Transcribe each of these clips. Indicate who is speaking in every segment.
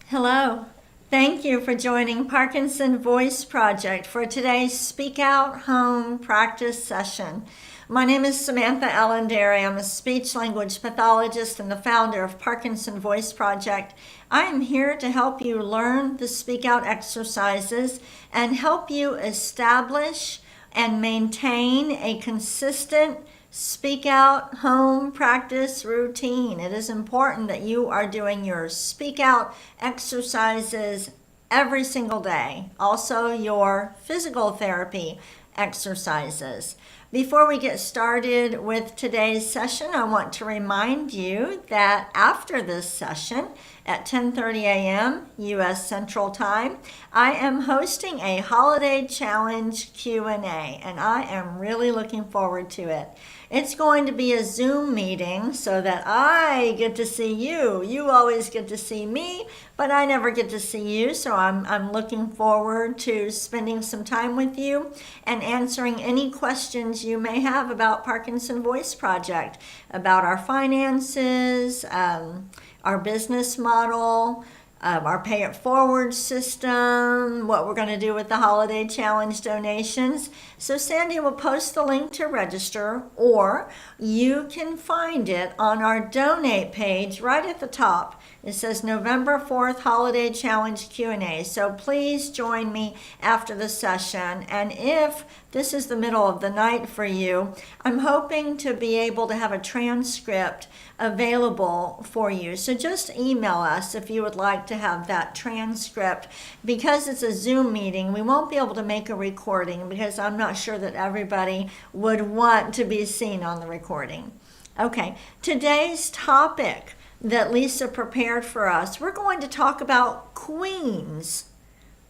Speaker 1: Hello. Thank you for joining Parkinson Voice Project for today's Speak Out Home practice session. My name is Samantha Ellenderry. I'm a speech language pathologist and the founder of Parkinson Voice Project. I am here to help you learn the Speak Out exercises and help you establish and maintain a consistent Speak Out home practice routine. It is important that you are doing your Speak Out exercises every single day. Also, your physical therapy exercises. Before we get started with today's session, I want to remind you that after this session at 10:30 a.m. U.S. Central Time, I am hosting a holiday challenge Q&A, and I am really looking forward to it. It's going to be a Zoom meeting so that I get to see you. You always get to see me, but I never get to see you, so I'm looking forward to spending some time with you and answering any questions you may have about Parkinson Voice Project, about our finances, our business model, our pay it forward system, what we're going to do with the holiday challenge donations. So Sandy will post the link to register, or you can find it on our donate page right at the top. It says November 4th Holiday Challenge Q&A. So please join me after the session. And if this is the middle of the night for you, I'm hoping to be able to have a transcript available for you. So just email us if you would like to have that transcript. Because it's a Zoom meeting, we won't be able to make a recording because I'm not sure that everybody would want to be seen on the recording. Okay, today's topic that Lisa prepared for us, we're going to talk about queens.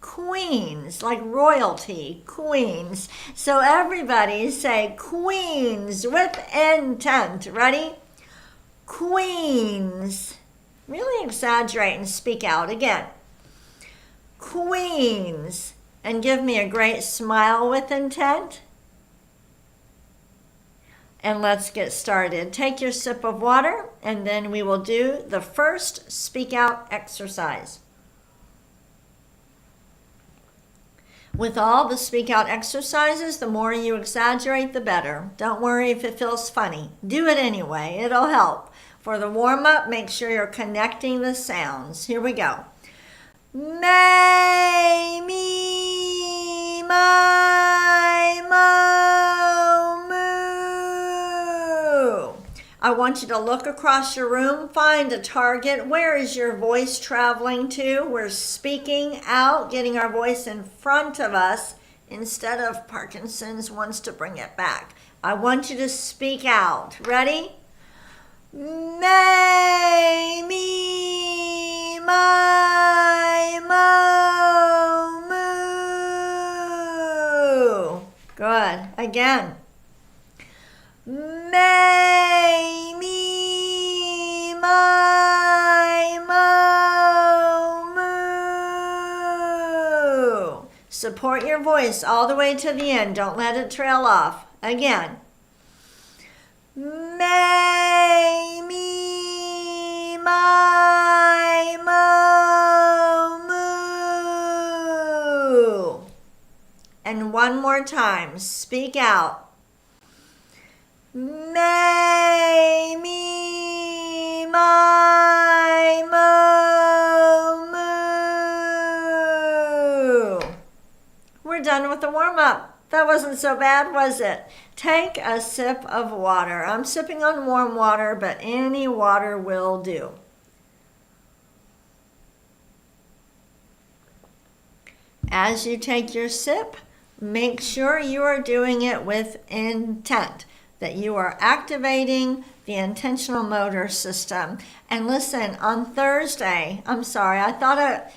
Speaker 1: Queens, like royalty, queens. So everybody say queens with intent. Ready? Queens. Really exaggerate and speak out again. Queens. And give me a great smile with intent. And let's get started. Take your sip of water, and then we will do the first speak out exercise. With all the speak out exercises, the more you exaggerate, the better. Don't worry if it feels funny. Do it anyway. It'll help. For the warm-up, make sure you're connecting the sounds. Here we go. May, me, my, mo, moo. I want you to look across your room, find a target. Where is your voice traveling to? We're speaking out, getting our voice in front of us instead of Parkinson's wants to bring it back. I want you to speak out. Ready? May, me, my, mo, moo. Good. Again. May, me, my, mo, moo. Support your voice all the way to the end. Don't let it trail off. Again. May, me, my, mo, moo. And one more time. Speak out. May, me, my, mo, moo. We're done with the warm-up. That wasn't so bad, was it? Take a sip of water. I'm sipping on warm water, but any water will do. As you take your sip, make sure you are doing it with intent, that you are activating the intentional motor system. And listen, on Thursday, I thought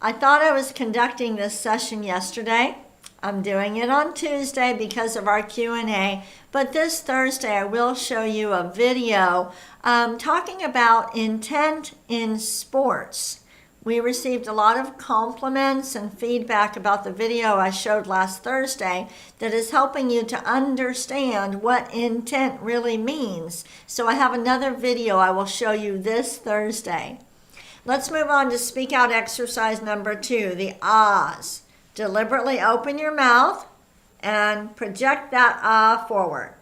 Speaker 1: I was conducting this session yesterday. I'm doing it on Tuesday because of our Q&A, but this Thursday I will show you a video talking about intent in sports. We received a lot of compliments and feedback about the video I showed last Thursday that is helping you to understand what intent really means. So I have another video I will show you this Thursday. Let's move on to speak out exercise number 2, the ahs. Deliberately open your mouth and project that ah forward.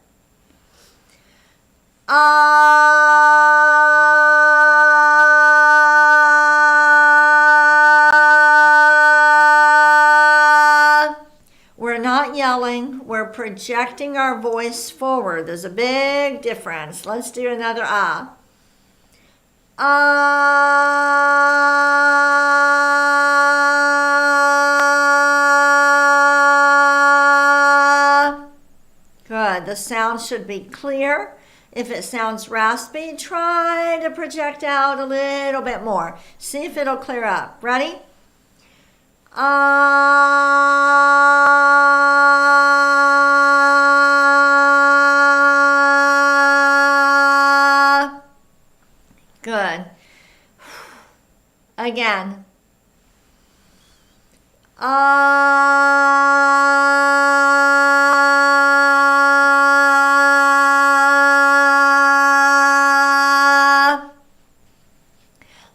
Speaker 1: Ah. We're not yelling, we're projecting our voice forward. There's a big difference. Let's do another ah. Ah. Good. The sound should be clear. If it sounds raspy, try to project out a little bit more. See if it'll clear up. Ready? Ah. Good. Again. Ah.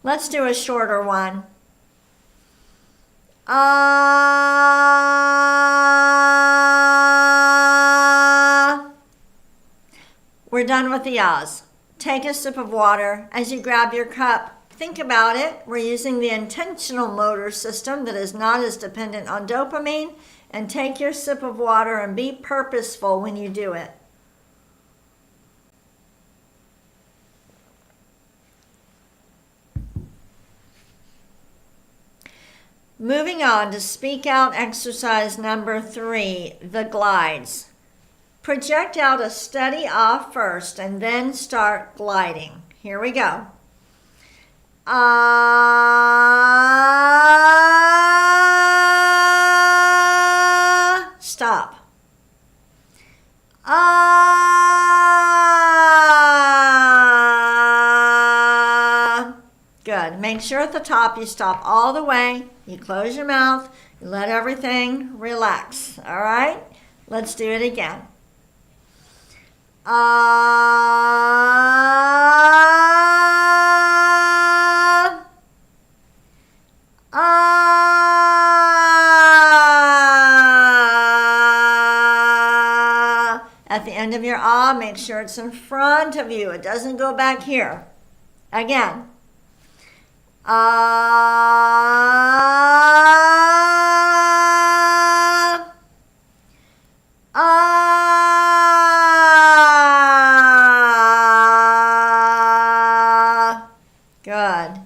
Speaker 1: Let's do a shorter one. Ah. We're done with the ahs. Take a sip of water. As you grab your cup, think about it. We're using the intentional motor system that is not as dependent on dopamine. And take your sip of water and be purposeful when you do it. Moving on to speak out exercise number 3, the glides. Project out a steady ah first and then start gliding. Here we go. Ah. Stop. Ah. Good. Make sure at the top you stop all the way. You close your mouth. You let everything relax. All right? Let's do it again. Ah. Ah. At the end of your ah, make sure it's in front of you. It doesn't go back here. Again. Ah. Ah. Good.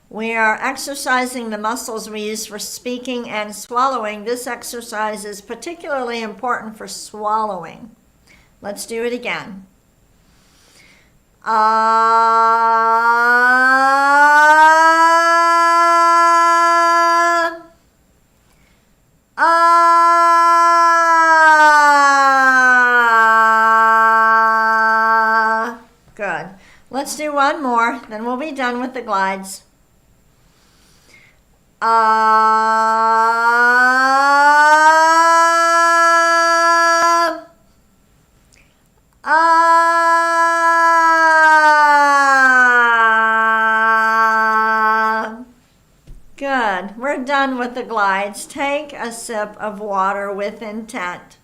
Speaker 1: We are exercising the muscles we use for speaking and swallowing. This exercise is particularly important for swallowing. Let's do it again. Ah. Ah. Good. Let's do one more, then we'll be done with the glides. Ah. Ah. Good. We're done with the glides. Take a sip of water with intent.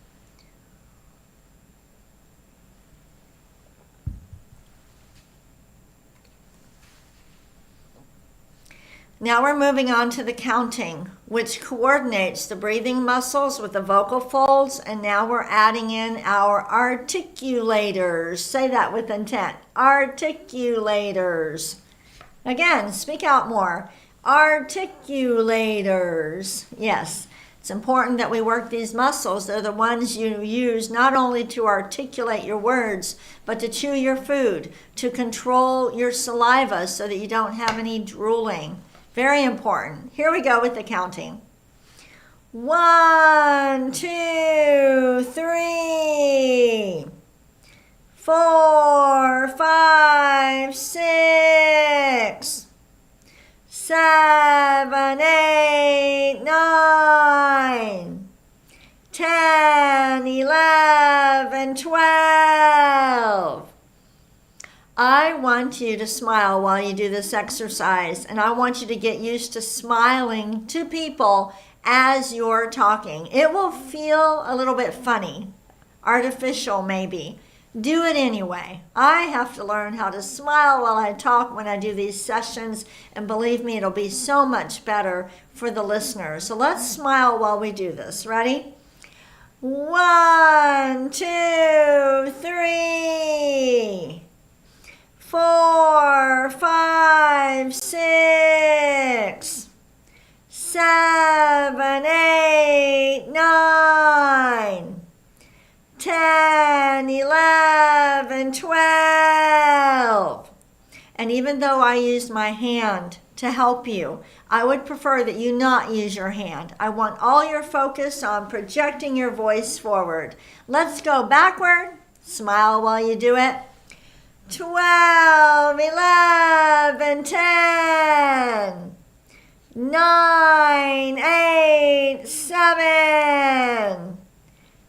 Speaker 1: Now we're moving on to the counting, which coordinates the breathing muscles with the vocal folds, and now we're adding in our articulators. Say that with intent. Articulators. Again, speak out more. Articulators. Yes, it's important that we work these muscles. They're the ones you use not only to articulate your words, but to chew your food, to control your saliva so that you don't have any drooling. Very important. Here we go with the counting. 1, 2, 3, 4, 5, 6, 7, 8, 9, 10, 11, 12. I want you to smile while you do this exercise, and I want you to get used to smiling to people as you're talking. It will feel a little bit funny, artificial maybe. Do it anyway. I have to learn how to smile while I talk when I do these sessions, and believe me, it'll be so much better for the listeners. So let's smile while we do this. Ready? 1, 2, 3, 4, 5, 6, 7, 8, 9, 10, 11, 12. And even though I used my hand to help you, I would prefer that you not use your hand. I want all your focus on projecting your voice forward. Let's go backward. Smile while you do it. 12, 11, 10, 9, 8, 7,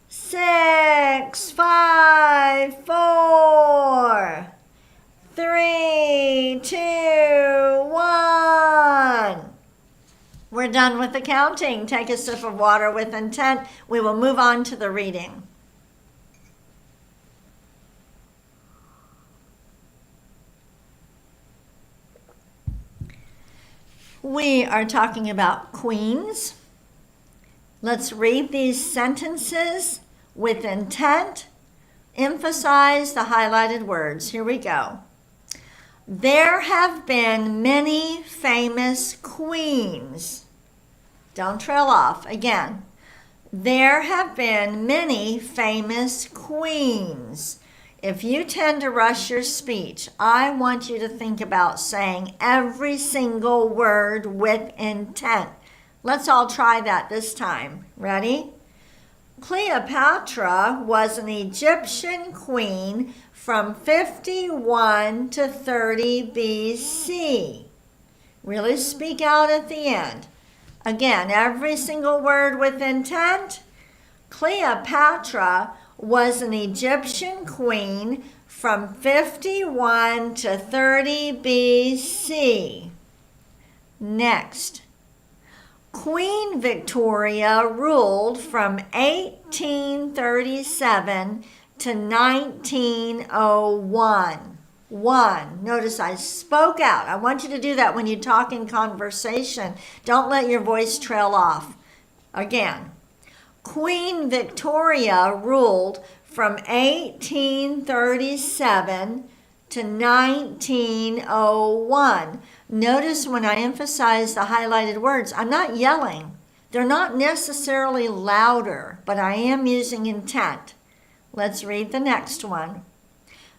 Speaker 1: 6, 5, 4, 3, 2, 1. We're done with the counting. Take a sip of water with intent. We will move on to the reading. We are talking about queens. Let's read these sentences with intent. Emphasize the highlighted words. Here we go. There have been many famous queens. Don't trail off. Again. There have been many famous queens. If you tend to rush your speech, I want you to think about saying every single word with intent. Let's all try that this time. Ready? Cleopatra was an Egyptian queen from 51 to 30 BC. Really speak out at the end. Again, every single word with intent. Cleopatra was an Egyptian queen from 51 to 30 BC. Next. Queen Victoria ruled from 1837 to 1901. Notice I spoke out. I want you to do that when you talk in conversation. Don't let your voice trail off. Again. Queen Victoria ruled from 1837 to 1901. Notice when I emphasize the highlighted words, I'm not yelling. They're not necessarily louder, but I am using intent. Let's read the next one.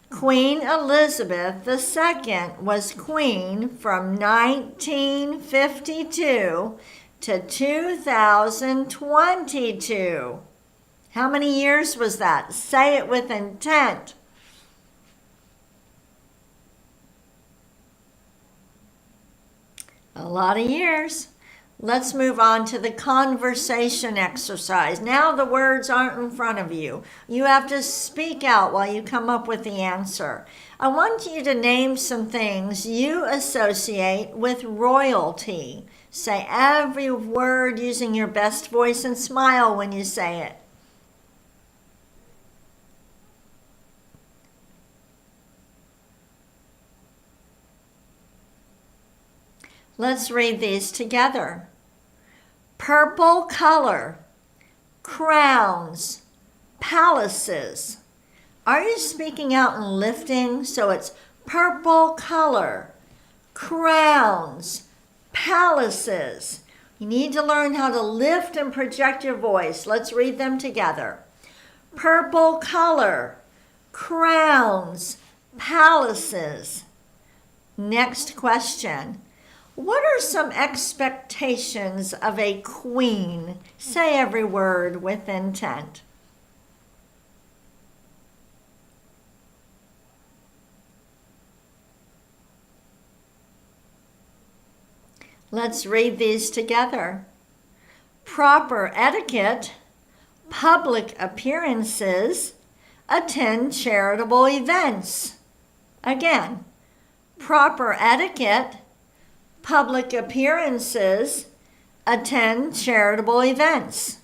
Speaker 1: Queen Elizabeth II was queen from 1952 to 2022. How many years was that? Say it with intent. A lot of years. Let's move on to the conversation exercise. Now the words aren't in front of you. You have to speak out while you come up with the answer. I want you to name some things you associate with royalty. Say every word using your best voice and smile when you say it. Let's read these together. Purple color, crowns, palaces. Are you speaking out and lifting? So it's purple color, crowns, palaces. You need to learn how to lift and project your voice. Let's read them together. Purple color, crowns, palaces. Next question. What are some expectations of a queen? Say every word with intent. Let's read these together. Proper etiquette, public appearances, attend charitable events. Again, proper etiquette, public appearances, attend charitable events.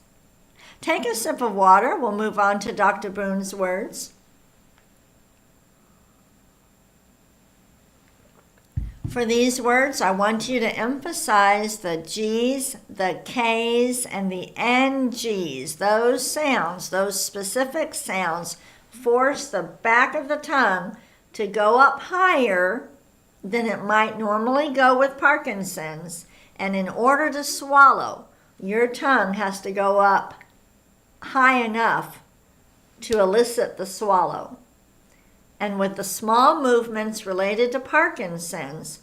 Speaker 1: Take a sip of water. We'll move on to Dr. Boone's words. For these words, I want you to emphasize the G's, the K's, and the NG's. Those sounds, those specific sounds, force the back of the tongue to go up higher than it might normally go with Parkinson's. And in order to swallow, your tongue has to go up high enough to elicit the swallow. And with the small movements related to Parkinson's,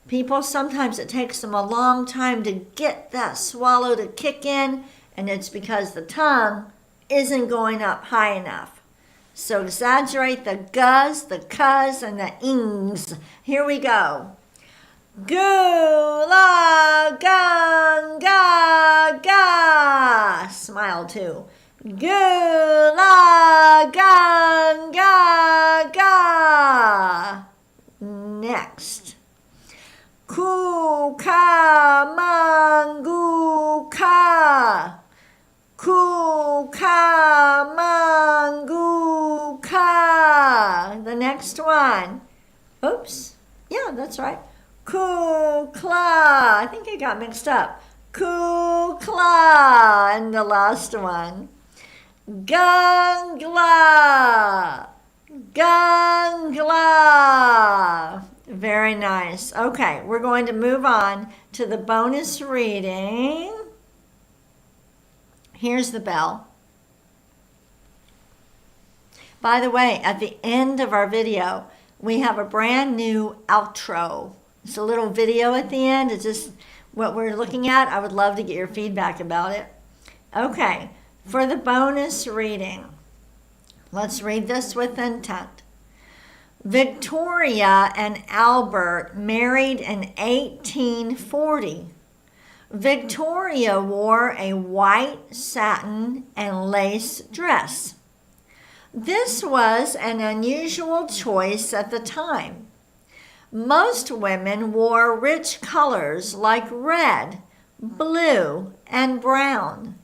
Speaker 1: people sometimes it takes them a long time to get that swallow to kick in, and it's because the tongue isn't going up high enough. So exaggerate the guz, the cuz, and the ings. Here we go. Gu, la, gung, ga, ga. Smile too. Gu, la, gung, ga, ga. Next. Ku, ka, mangu, ka. Ku, ka, mangu, ka. The next one. Oops. Yeah, that's right. Ku, kla. I think it got mixed up. Ku, kla. And the last one. Gungla. Gungla. Very nice. Okay, we're going to move on to the bonus reading. Here's the bell. By the way, at the end of our video, we have a brand new outro. It's a little video at the end. It's just what we're looking at. I would love to get your feedback about it. Okay, for the bonus reading, let's read this with intent. Victoria and Albert married in 1840. Victoria wore a white satin and lace dress. This was an unusual choice at the time. Most women wore rich colors like red, blue, and brown.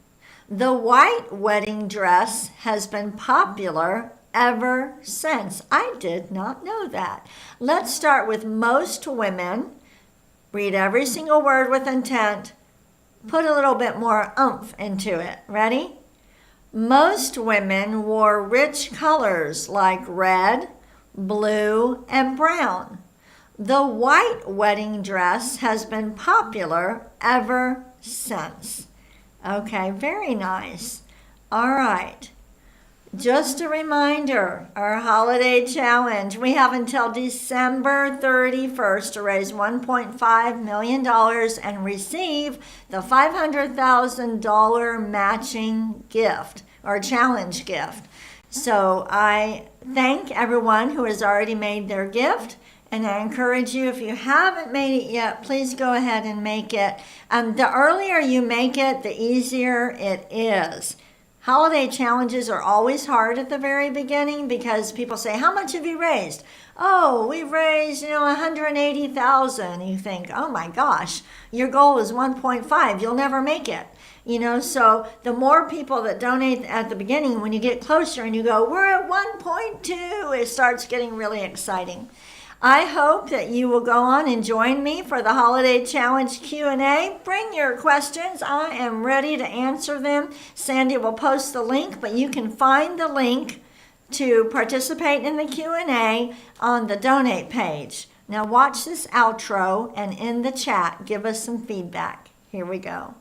Speaker 1: The white wedding dress has been popular ever since. I did not know that. Let's start with most women. Read every single word with intent. Put a little bit more oomph into it. Ready? Most women wore rich colors like red, blue, and brown. The white wedding dress has been popular ever since. Okay, very nice. All right. Just a reminder, our holiday challenge. We have until December 31st to raise $1.5 million and receive the $500,000 matching gift or challenge gift. So I thank everyone who has already made their gift. And I encourage you, if you haven't made it yet, please go ahead and make it. The earlier you make it, the easier it is. Holiday challenges are always hard at the very beginning because people say, how much have you raised? Oh, we've raised, $180,000. You think, oh my gosh, your goal is 1.5. You'll never make it. So the more people that donate at the beginning, when you get closer and you go, we're at 1.2, it starts getting really exciting. I hope that you will go on and join me for the Holiday Challenge Q&A. Bring your questions. I am ready to answer them. Sandy will post the link, but you can find the link to participate in the Q&A on the donate page. Now watch this outro and in the chat, give us some feedback. Here we go.